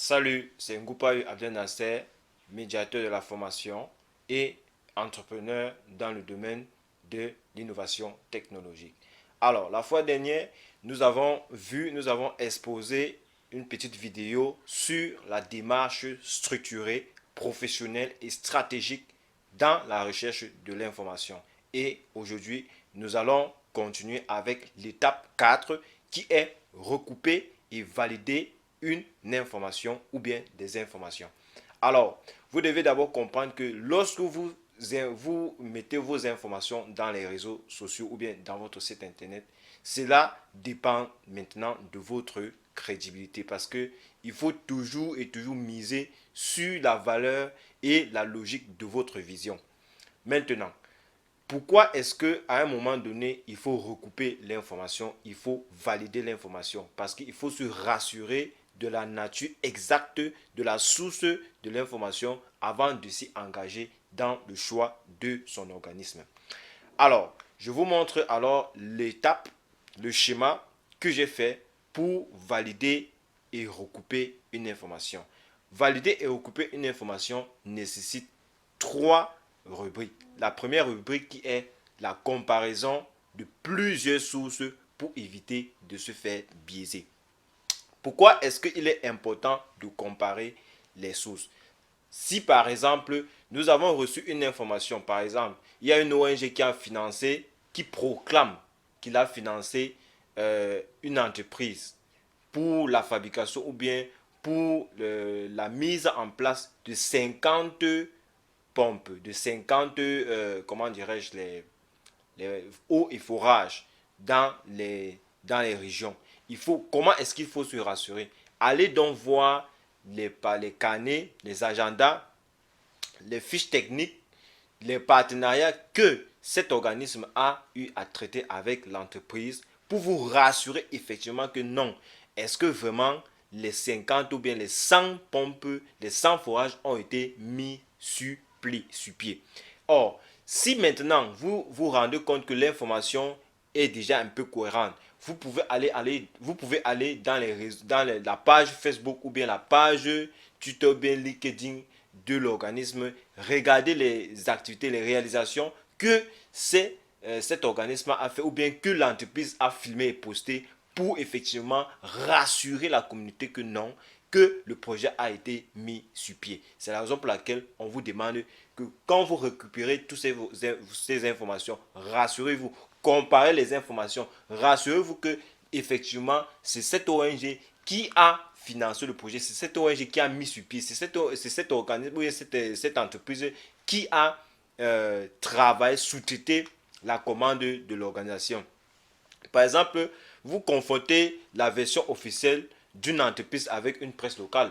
Salut, c'est Ngoupayu Abdel Nasser, médiateur de la formation et entrepreneur dans le domaine de l'innovation technologique. Alors, la fois dernière, nous avons exposé une petite vidéo sur la démarche structurée, professionnelle et stratégique dans la recherche de l'information. Et aujourd'hui, nous allons continuer avec l'étape 4 qui est recouper et valider une information ou bien des informations. Alors, vous devez d'abord comprendre que lorsque vous mettez vos informations dans les réseaux sociaux ou bien dans votre site internet, cela dépend maintenant de votre crédibilité parce que il faut toujours et toujours miser sur la valeur et la logique de votre vision. Maintenant, pourquoi est-ce qu'à un moment donné, il faut recouper l'information, il faut valider l'information? Parce qu'il faut se rassurer de la nature exacte, de la source de l'information avant de s'y engager dans le choix de son organisme. Alors, je vous montre alors l'étape, le schéma que j'ai fait pour valider et recouper une information. Valider et recouper une information nécessite trois rubriques. La première rubrique qui est la comparaison de plusieurs sources pour éviter de se faire biaiser. Pourquoi est-ce qu'il est important de comparer les sources? Si par exemple, nous avons reçu une information, par exemple, il y a une ONG qui a financé, qui proclame qu'il a financé une entreprise pour la fabrication ou bien pour la mise en place de 50 pompes, de 50, comment dirais-je, les eaux et forages dans les régions. Comment est-ce qu'il faut se rassurer? Allez donc voir les carnets, les agendas, les fiches techniques, les partenariats que cet organisme a eu à traiter avec l'entreprise pour vous rassurer effectivement que non. Est-ce que vraiment les 50 ou bien les 100 pompes, les 100 forages ont été mis sur pied? Or, si maintenant vous vous rendez compte que l'information est déjà un peu cohérente, vous pouvez aller la page Facebook ou bien la page Twitter ou bien LinkedIn de l'organisme, regarder les activités, les réalisations que cet organisme a fait ou bien que l'entreprise a filmé et posté pour effectivement rassurer la communauté que non, que le projet a été mis sur pied. C'est la raison pour laquelle on vous demande que quand vous récupérez toutes ces informations, rassurez-vous, comparez les informations, rassurez-vous que effectivement c'est cette ONG qui a financé le projet, c'est cette ONG qui a mis sur pied, c'est cet organisme ou cette entreprise qui a travaillé, sous-traité la commande de l'organisation. Par exemple, vous confrontez la version officielle d'une entreprise avec une presse locale.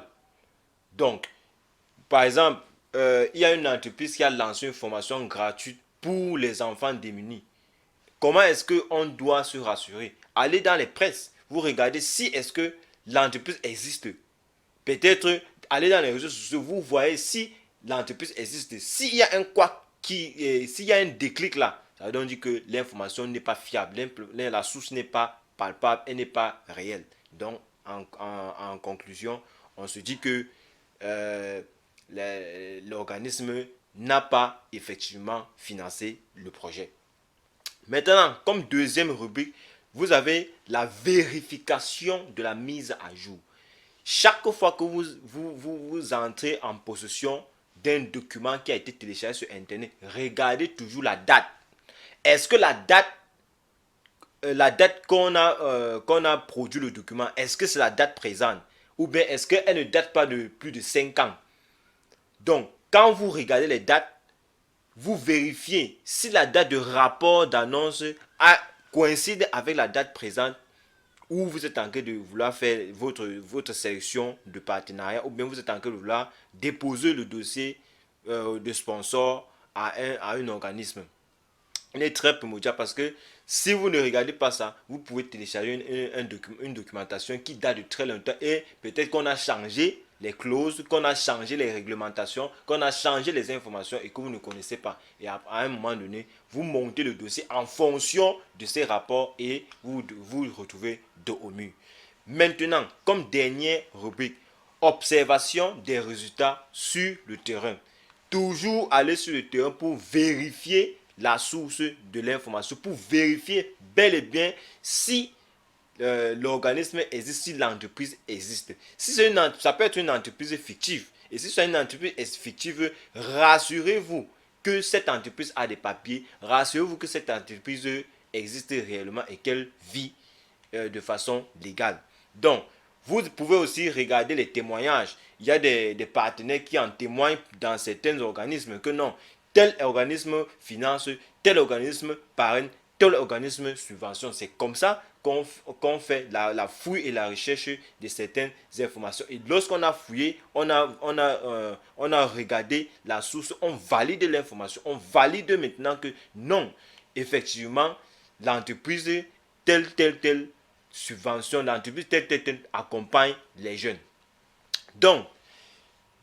Donc, par exemple, il y a une entreprise qui a lancé une formation gratuite pour les enfants démunis. Comment est-ce qu'on doit se rassurer? Allez dans les presses, vous regardez si est-ce que l'entreprise existe. Peut-être aller dans les réseaux sociaux, vous voyez si l'entreprise existe. S'il y a un quoi s'il y a un déclic là, ça veut donc dire que l'information n'est pas fiable, la source n'est pas palpable, elle n'est pas réelle. Donc, en conclusion, on se dit que euh, l'organisme n'a pas effectivement financé le projet. Maintenant, comme deuxième rubrique, vous avez la vérification de la mise à jour. Chaque fois que vous entrez en possession d'un document qui a été téléchargé sur Internet, regardez toujours la date. Est-ce que la date qu'on a produit le document, est-ce que c'est la date présente? Ou bien est-ce qu'elle ne date pas de plus de 5 ans? Donc, quand vous regardez les dates, vous vérifiez si la date de rapport d'annonce coïncide avec la date présente ou vous êtes en train de vouloir faire votre sélection de partenariat ou bien vous êtes en train de vouloir déposer le dossier de sponsor à un organisme. Il est très primordial parce que si vous ne regardez pas ça, vous pouvez télécharger une documentation qui date de très longtemps et peut-être qu'on a changé les clauses, qu'on a changé les réglementations, qu'on a changé les informations et que vous ne connaissez pas. Et à un moment donné, vous montez le dossier en fonction de ces rapports et vous retrouvez dos au mur. Maintenant, comme dernière rubrique, observation des résultats sur le terrain. Toujours aller sur le terrain pour vérifier la source de l'information, pour vérifier bel et bien si l'organisme existe, si l'entreprise existe. Si c'est ça peut être une entreprise fictive. Et si c'est une entreprise fictive, rassurez-vous que cette entreprise a des papiers, rassurez-vous que cette entreprise existe réellement et qu'elle vit de façon légale. Donc, vous pouvez aussi regarder les témoignages. Il y a des partenaires qui en témoignent dans certains organismes que non, tel organisme finance, tel organisme parraine, tel organisme subventionne. C'est comme ça qu'on fait la fouille et la recherche de certaines informations. Et lorsqu'on a fouillé, on a regardé la source, on valide l'information, on valide maintenant que non, effectivement, l'entreprise telle subvention, l'entreprise telle accompagne les jeunes. Donc,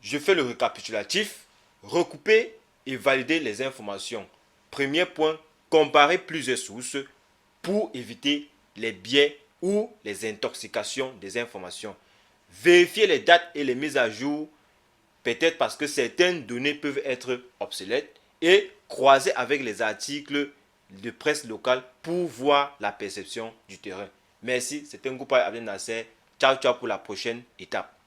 je fais le récapitulatif, recouper et valider les informations. Premier point, comparer plusieurs sources pour éviter les biais ou les intoxications des informations. Vérifier les dates et les mises à jour, peut-être parce que certaines données peuvent être obsolètes, et croiser avec les articles de presse locale pour voir la perception du terrain. Merci, c'était un groupe Abdel Nasser. Ciao, ciao pour la prochaine étape.